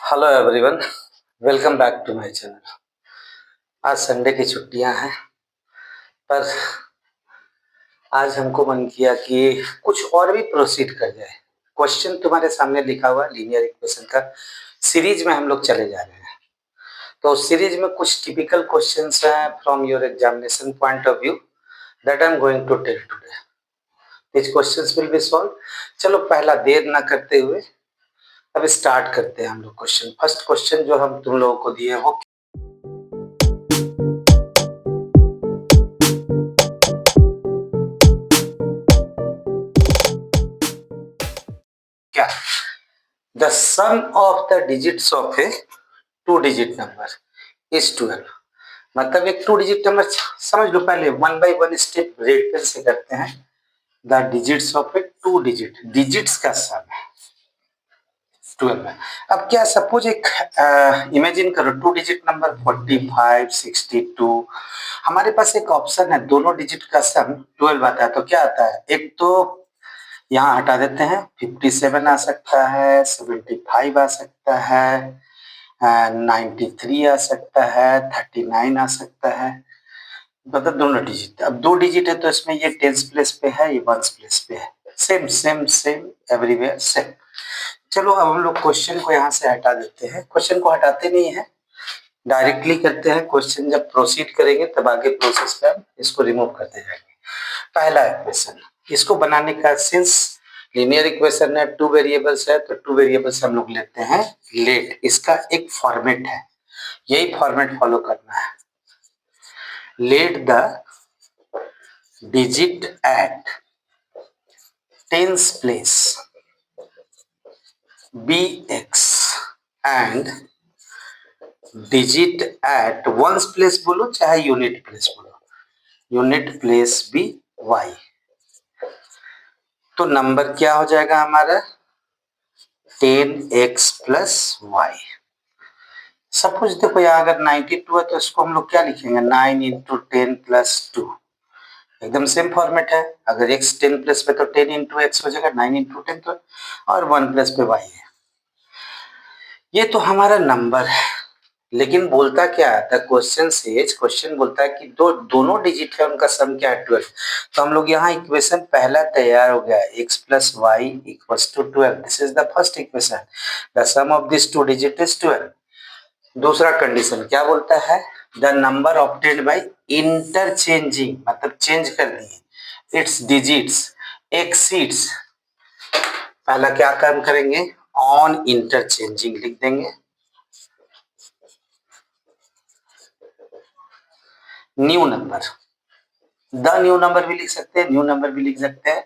Hello everyone, welcome back to my channel. आज Sunday की छुट्टियां हैं, पर आज हमको मन किया कि कुछ और भी प्रोसीड कर जाए। क्वेश्चन तुम्हारे सामने लिखा हुआ लीनियर इक्वेशन का सीरीज में हम लोग चले जा रहे हैं। तो सीरीज में कुछ टिपिकल क्वेश्चंस हैं from your examination point of view that I am going to tell today. This questions will be solve. चलो पहला देर ना करते हुए अब स्टार्ट करते हैं हम लोग क्वेश्चन। फर्स्ट क्वेश्चन जो हम तुम लोगों को दिए वो क्या? The sum of the digits of a two digit number is 12। मतलब एक टू डिजिट नंबर समझ लो, पहले one by one step red pen से करते हैं। The digits of a two digit, digits का सम है 12 है। अब क्या सपोज एक इमेजिन करो टू डिजिट नंबर 45 62। हमारे पास एक ऑप्शन है दोनों डिजिट का सम 12 आता है। तो क्या आता है, एक तो यहाँ हटा देते हैं 57 आ सकता है, 75 आ सकता है, 93 आ सकता है, 39 आ सकता है। मतलब दोनों डिजिट। अब दो डिजिट है तो इसमें ये टेंस प्लेस पे है, ये वंस प्लेस पे है। Same same same everywhere same. चलो अब हम लोग क्वेश्चन को यहाँ से हटा देते हैं। क्वेश्चन को हटाते नहीं है, डायरेक्टली करते हैं। क्वेश्चन जब प्रोसीड करेंगे तब आगे प्रोसेस में इसको रिमूव करते जाएंगे। पहला इक्वेशन, इसको बनाने का सिंस लीनियर इक्वेशन है, टू वेरिएबल्स है, तो टू वेरिएबल्स हम लोग लेते हैं लेट। इसका एक फॉर्मेट है, यही फॉर्मेट फॉलो करना है। Let the digit at tens place be x and digit at ones place बोलो चाहे यूनिट प्लेस बोलो, यूनिट प्लेस बी वाई। तो नंबर क्या हो जाएगा हमारा 10x प्लस वाई। सपोज देखो यहाँ अगर 92 है तो इसको हम लोग क्या लिखेंगे 9 इंटू 10 प्लस 2। एकदम सेम फॉर्मेट है। अगर x 10 प्लस पे तो 10 इंटू एक्स हो जाएगा 9 इंटू 10 तो, और 1 प्लस पे y है। ये तो हमारा नंबर है, लेकिन बोलता क्या है द क्वेश्चन सेज, क्वेश्चन बोलता है कि दोनों डिजिट है उनका सम क्या है 12। तो हम लोग यहाँ इक्वेशन पहला तैयार हो गया, x plus y equals to 12। This is the first equation, the sum of this two digit is 12। दूसरा कंडीशन क्या बोलता है, the number obtained by interchanging, मतलब चेंज कर दिए इट्स डिजिट्स एक्सीड्स। पहला क्या काम करेंगे, ऑन इंटरचेंजिंग लिख देंगे, new number, the new number भी लिख सकते हैं, न्यू नंबर भी लिख सकते हैं।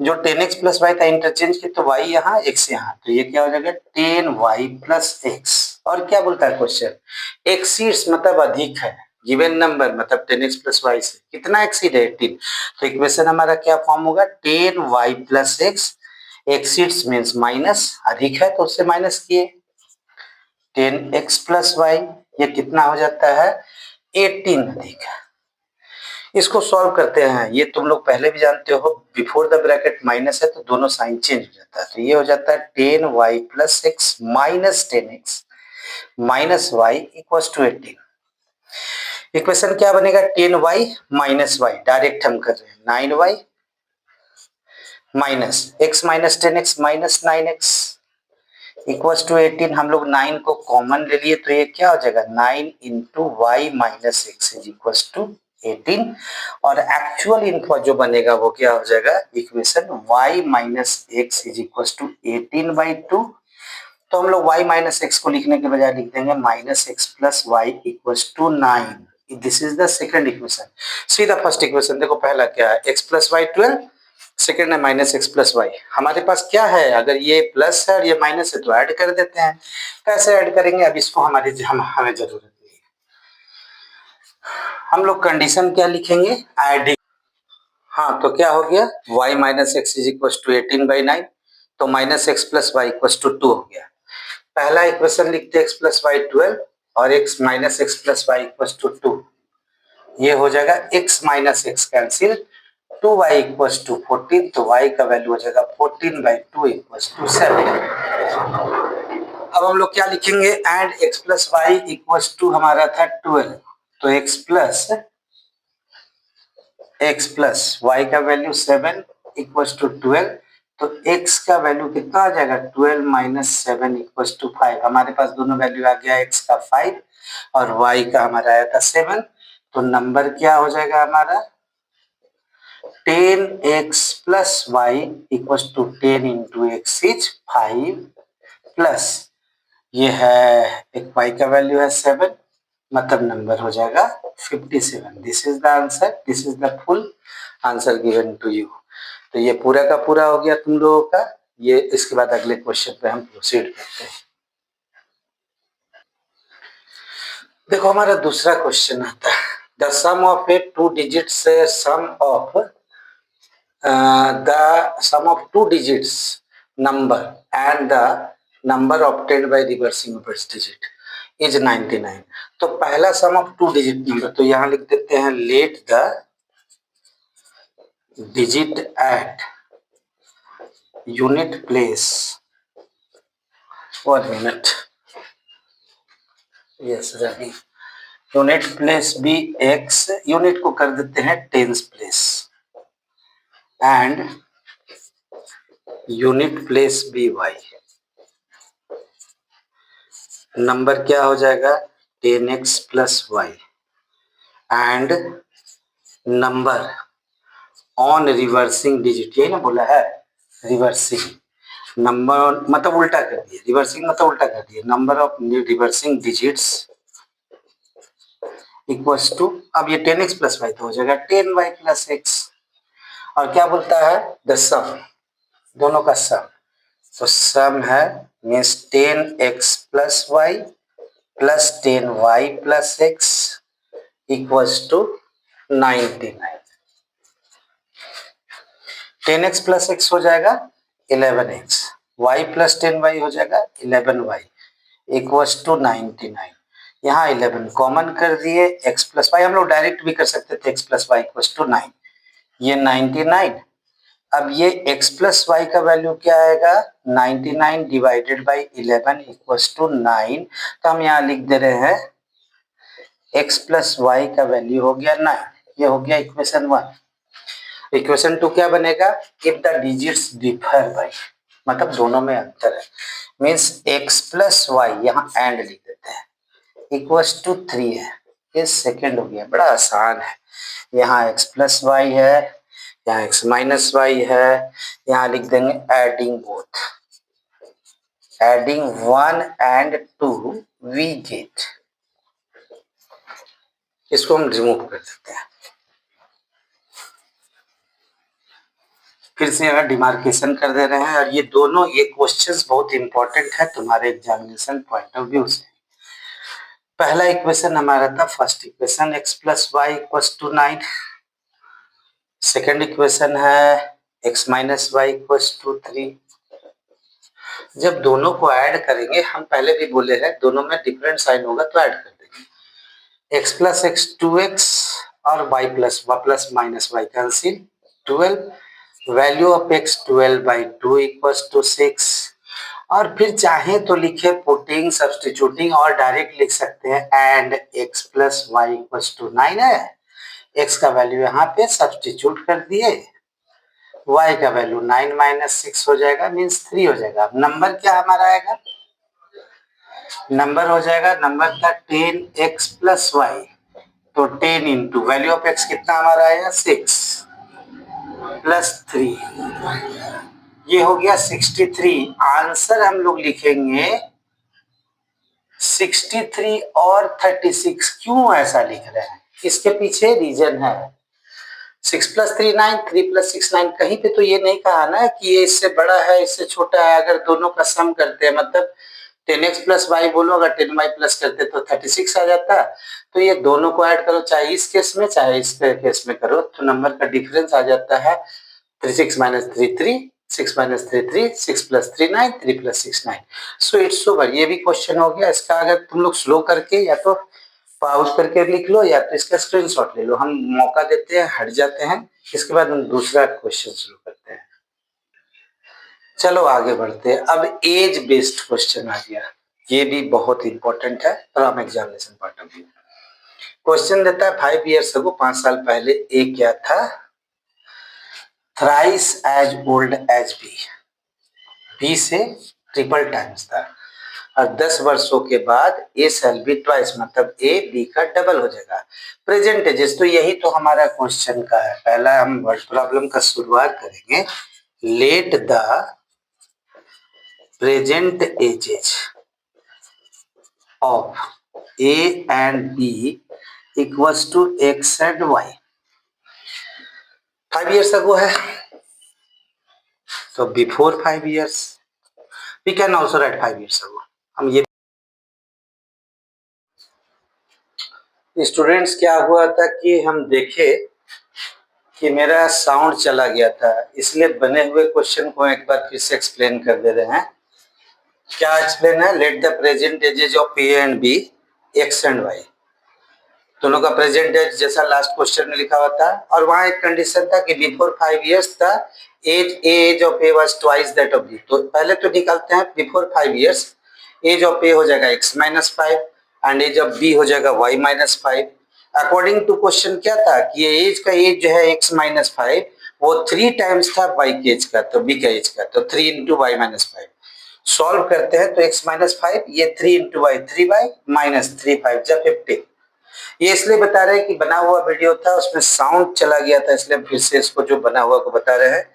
जो 10x प्लस वाई था इंटरचेंज की, तो y यहाँ x यहाँ, तो ये क्या हो जाएगा 10y प्लस x। और क्या बोलता है क्वेश्चन, एक्सीड्स मतलब अधिक है, गिवन नंबर मतलब 10x प्लस वाई से कितना एक्सीड है 18। तो इक्वेशन हमारा क्या फॉर्म होगा 10y plus x, exceeds means minus, अधिक है तो उससे माइनस किए 10x प्लस वाई, ये कितना हो जाता है 18 अधिक है। इसको सॉल्व करते हैं, ये तुम लोग पहले भी जानते हो, बिफोर द ब्रैकेट माइनस है तो दोनों साइन चेंज हो जाता है। तो ये हो जाता है 10y plus x minus 10x minus y equals to 18। Equation क्या बनेगा 10y माइनस वाई, डायरेक्ट हम कर रहे हैं 9y minus x minus 10x minus 9x equals to 18। हम लोग 9 को कॉमन ले लिए तो ये क्या हो जाएगा 9 into y minus x is equals to 18। और एक्चुअल इनपुट जो बनेगा वो क्या हो जाएगा equation y minus x is equals to 18/2। तो हम लोग y माइनस एक्स को लिखने के बजाय लिख देंगे minus x plus y equals to 9। This is the second equation. See the first equation, देखो पहला क्या है x प्लस वाई 12, सेकेंड है माइनस एक्स प्लस वाई। हमारे पास क्या है, अगर ये प्लस है और ये माइनस है तो ऐड कर देते हैं। कैसे ऐड करेंगे, अब इसको हमें जरूरत नहीं है। हम लोग कंडीशन क्या लिखेंगे एडिंग। हाँ तो क्या हो गया y minus x is equal to 18/9, तो minus x plus y equal to 2 हो गया। पहला इक्वेशन लिखते हैं x प्लस वाई 12 और x minus x plus y equal to 2। ये हो जाएगा x minus x cancel, 2y equals to 14, तो y का वैल्यू हो जाएगा 14/2 इक्वल्स टू 7। अब हम लोग क्या लिखेंगे, and x plus y equals to हमारा था 12, तो x प्लस वाई का वैल्यू 7 इक्वल्स टू 12, तो x का वैल्यू कितना आ जाएगा 12 माइनस 7 इक्वल्स टू 5। हमारे पास दोनों वैल्यू आ गया, x का 5 और y का हमारा आया था 7, तो नंबर क्या हो जाएगा हमारा 10x plus y equals to 10 into x is 5 plus ये है एक y का वैल्यू है 7, मतलब नंबर हो जाएगा 57। This is the answer, this is the full answer given to you. तो ये पूरा का पूरा हो गया तुम लोगों का। ये इसके बाद अगले क्वेश्चन पे हम प्रोसीड करते हैं। देखो हमारा दूसरा क्वेश्चन आता है, the sum of a two digits sum of two digits number and the number obtained by reversing of its digit is 99। तो पहला sum of two digit number, तो यहां लिख देते हैं let the digit at unit place, 1 minute, yes ready, unit place be x, unit को कर देते हैं tens place, and unit place be y, number क्या हो जाएगा 10x plus y, and number on reversing digit, यही ना बोला है, रिवर्सिंग नंबर मतलब उल्टा कर दिए, रिवर्सिंग मतलब उल्टा कर दिए, number of reversing digits equals to, अब ये 10x प्लस वाई तो हो जाएगा 10y प्लस x, और क्या बोलता है द सम, दोनों का सम, तो सम है means 10x plus y plus 10y plus x equals to 99। 10x plus x हो जाएगा 11x, y प्लस 10y हो जाएगा 11y इक्वल्स टू 99। यहाँ 11 कॉमन कर दिए, x प्लस वाई हम लोग डायरेक्ट भी कर सकते थे, x plus y equals to 9, ये 99। अब ये x प्लस वाई का वैल्यू क्या आएगा 99 डिवाइडेड बाई 11 इक्वल्स टू 9, तो हम यहाँ लिख दे रहे हैं x प्लस वाई का वैल्यू हो गया 9, ये हो गया इक्वेशन 1। इक्वेशन 2 क्या बनेगा, if the digits differ by, मतलब दोनों में अंतर है, मीन्स x प्लस वाई, यहाँ एंड लिख देते हैं, इक्वल्स टू 3 है, ये सेकेंड हो गया, बड़ा आसान है। यहाँ x प्लस वाई है, यहाँ x माइनस वाई है, यहाँ लिख देंगे adding both, adding 1 and 2 we get, इसको हम रिमूव कर देते हैं। फिर से यहाँ डिमार्केशन कर दे रहे हैं, और ये दोनों ये क्वेश्चंस बहुत इंपॉर्टेंट है तुम्हारे एग्जामिनेशन पॉइंट ऑफ व्यू से। पहला इक्वेशन हमारा था first equation x plus y equals to 9, second equation है x minus y equals to 3। जब दोनों को ऐड करेंगे, हम पहले भी बोले हैं दोनों में डिफरेंट साइन होगा तो ऐड कर देंगे, x प्लस एक्स 2x और y plus minus y cancel, 12, value of x 12/2 equals to 6, और फिर चाहे तो लिखे पुटिंग सब्स्टिट्यूटिंग, और डायरेक्ट लिख सकते हैं and x plus y equals to 9 है, x का वैल्यू यहाँ पे सब्स्टिट्यूट कर दिए, y का वैल्यू 9 माइनस 6 हो जाएगा, मीन्स 3 हो जाएगा। नंबर क्या हमारा आएगा, नंबर हो जाएगा, नंबर था 10x प्लस वाई, तो 10 इंटू वैल्यू ऑफ x कितना हमारा आएगा 6 प्लस 3, ये हो गया 63। आंसर हम लोग लिखेंगे 63 और 36। क्यों ऐसा लिख रहे हैं, इसके पीछे रीजन है, 6 प्लस 3 9, 3 प्लस 6 9, कहीं पे तो ये नहीं कहा ना कि ये इससे बड़ा है इससे छोटा है। अगर दोनों का सम करते हैं, मतलब 10x प्लस वाई बोलो, अगर 10y प्लस करते तो 36 आ जाता, तो ये दोनों को ऐड करो, चाहे इस केस में चाहे इस केस में करो, तो नंबर का डिफरेंस आ जाता है 36 minus 3 3, 6 minus 3 3, 6 plus 3 9, 3 plus 6 9। So it's over, ये भी क्वेश्चन हो गया। इसका अगर तुम लोग स्लो करके या तो पॉज करके लिख लो या तो इसका स्क्रीनशॉट ले लो, हम मौका देते हैं, हट जाते हैं, इसके बाद हम दूसरा क्वेश्चन शुरू करते हैं। चलो आगे बढ़ते हैं। अब एज बेस्ड क्वेश्चन आ गया, ये भी बहुत इंपॉर्टेंट है from examination point of view. Question देता है 5 ईयर्स अगो, 5 साल पहले ए क्या था, thrice as old as B, B से ट्रिपल टाइम्स था, और 10 वर्षों के बाद ए शैल बी ट्वाइस, मतलब ए बी का डबल हो जाएगा। प्रेजेंट एजेस, तो यही तो हमारा क्वेश्चन का है। पहला हम वर्ड प्रॉब्लम का शुरुआत करेंगे। Let the present ages of A and B equals to x and y. 5 years ago है, तो before 5 years, we can also write 5 years ago. हम ये स्टूडेंट्स, क्या हुआ था कि हम देखे कि मेरा साउंड चला गया था, इसलिए बने हुए क्वेश्चन को एक बार फिर से एक्सप्लेन कर दे रहे हैं। क्या एक्सप्लेन है? Let the present ages of A and B x and y, दोनों का प्रेजेंट एज जैसा लास्ट क्वेश्चन में लिखा हुआ था, और वहां एक कंडीशन था कि before 5 years the age of A was twice that of B. तो पहले तो निकालते हैं, before 5 years age of A हो जाएगा x minus 5 and age of B हो जाएगा y minus 5। According to question क्या था कि ये एज का एज जो है x माइनस 5 वो 3 टाइम्स था y के एज का, तो b का एज का, तो 3 इंटू वाई माइनस 5। सॉल्व करते हैं तो x माइनस 5, ये 3 इंटू वाई, 3y माइनस 3 5 जा 50। ये इसलिए बता रहे हैं कि बना हुआ वीडियो था, उसमें साउंड चला गया था, इसलिए फिर से इसको जो बना हुआ को बता रहे हैं।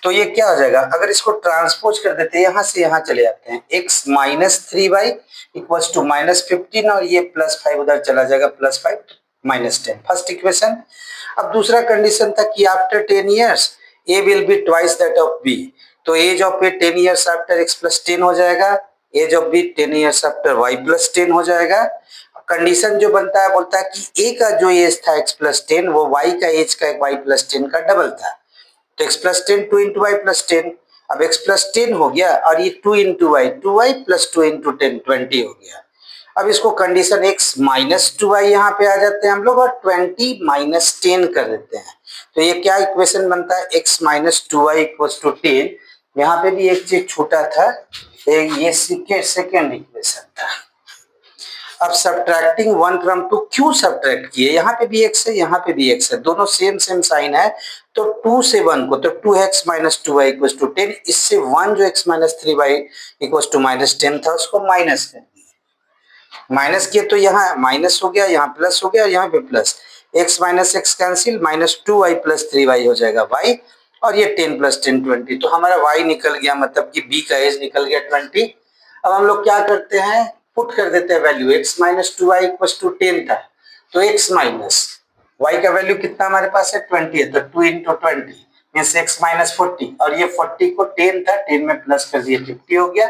तो ये क्या हो जाएगा, अगर इसको ट्रांसपोज कर देते हैं, यहां से यहां चले जाते हैं, x minus 3y equals to minus 15, और ये प्लस 5 उधर चला जाएगा, प्लस 5 माइनस 10, फर्स्ट इक्वेशन। अब दूसरा कंडीशन था कि after 10 years a will be twice that of b, तो age of a 10 years after x plus 10 हो जाएगा, age of b 10 years after y plus 10 हो जाएगा। कंडीशन जो बनता है, बोलता है कि a का जो एज था x प्लस 10 वो y का एज का y प्लस 10 का डबल था, तो x plus 10 2 into y plus 10, अब x प्लस 10 हो गया, और ये 2 into Y, 2y plus 2 into 10 20 हो गया। अब इसको कंडीशन x माइनस 2y यहाँ पे आ जाते हैं हम लोग, और 20 माइनस 10 कर देते हैं, तो ये क्या इक्वेशन बनता है, x minus 2y equals to 10। यहाँ पे भी एक चीज छूटा था, ये सेकेंड इक्वेशन था। अब सब्ट्रैक्टिंग 1 फ्रॉम 2 क्यों सब्ट्रैक्ट किए, यहाँ पे भी x है, यहाँ पे भी x है, दोनों सेम सेम साइन है, तो 2 से 1 को, तो 2x minus 2y equals to 10, इससे 1 जो x minus 3y equals to minus 10 था उसको माइनस कर दिया, माइनस किए तो यहाँ माइनस हो गया, यहाँ प्लस हो गया, और यहाँ पे plus, x minus x cancel, minus 2y plus 3y हो जाएगा y, और ये 10 प्लस 10 20, तो हमारा y निकल गया, मतलब कि b का एज निकल गया 20। अब हम लोग क्या करते हैं, पुट कर देते हैं value, x minus 2y equals to 10 था, तो x माइनस y का वैल्यू कितना हमारे पास है 20 है, तो 2 इंटू 20 मीन्स x माइनस 40, और ये 40 को 10 था, 10 में प्लस कर दिए 50 हो गया,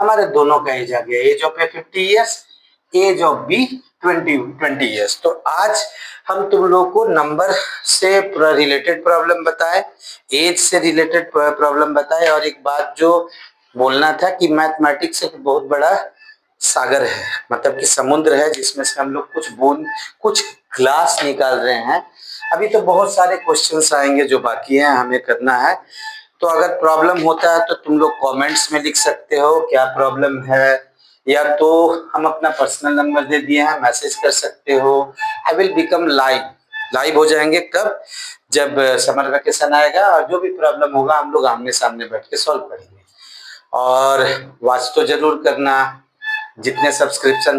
हमारे दोनों का एज आ गया, age of A 50 years, age of B 20 years. तो आज हम तुम लोग को नंबर से रिलेटेड प्रॉब्लम बताए, एज से रिलेटेड प्रॉब्लम बताए, और एक बात जो बोलना था कि मैथमेटिक्स एक बहुत बड़ा सागर है, मतलब कि समुद्र है, जिसमें से हम लोग कुछ बूंद, कुछ ग्लास निकाल रहे हैं। अभी तो बहुत सारे क्वेश्चंस आएंगे जो बाकी हैं, हमें करना है। तो अगर प्रॉब्लम होता है तो तुम लोग कमेंट्स में लिख सकते हो क्या प्रॉब्लम है, या तो हम अपना पर्सनल नंबर दे दिए हैं, मैसेज कर सकते हो। आई विल बिकम लाइव हो जाएंगे कब, जब समर वेकेशन आएगा, और जो भी प्रॉब्लम होगा हम लोग आमने सामने बैठ के सॉल्व करेंगे। और वॉच तो जरूर करना, जितने सब्सक्रिप्शन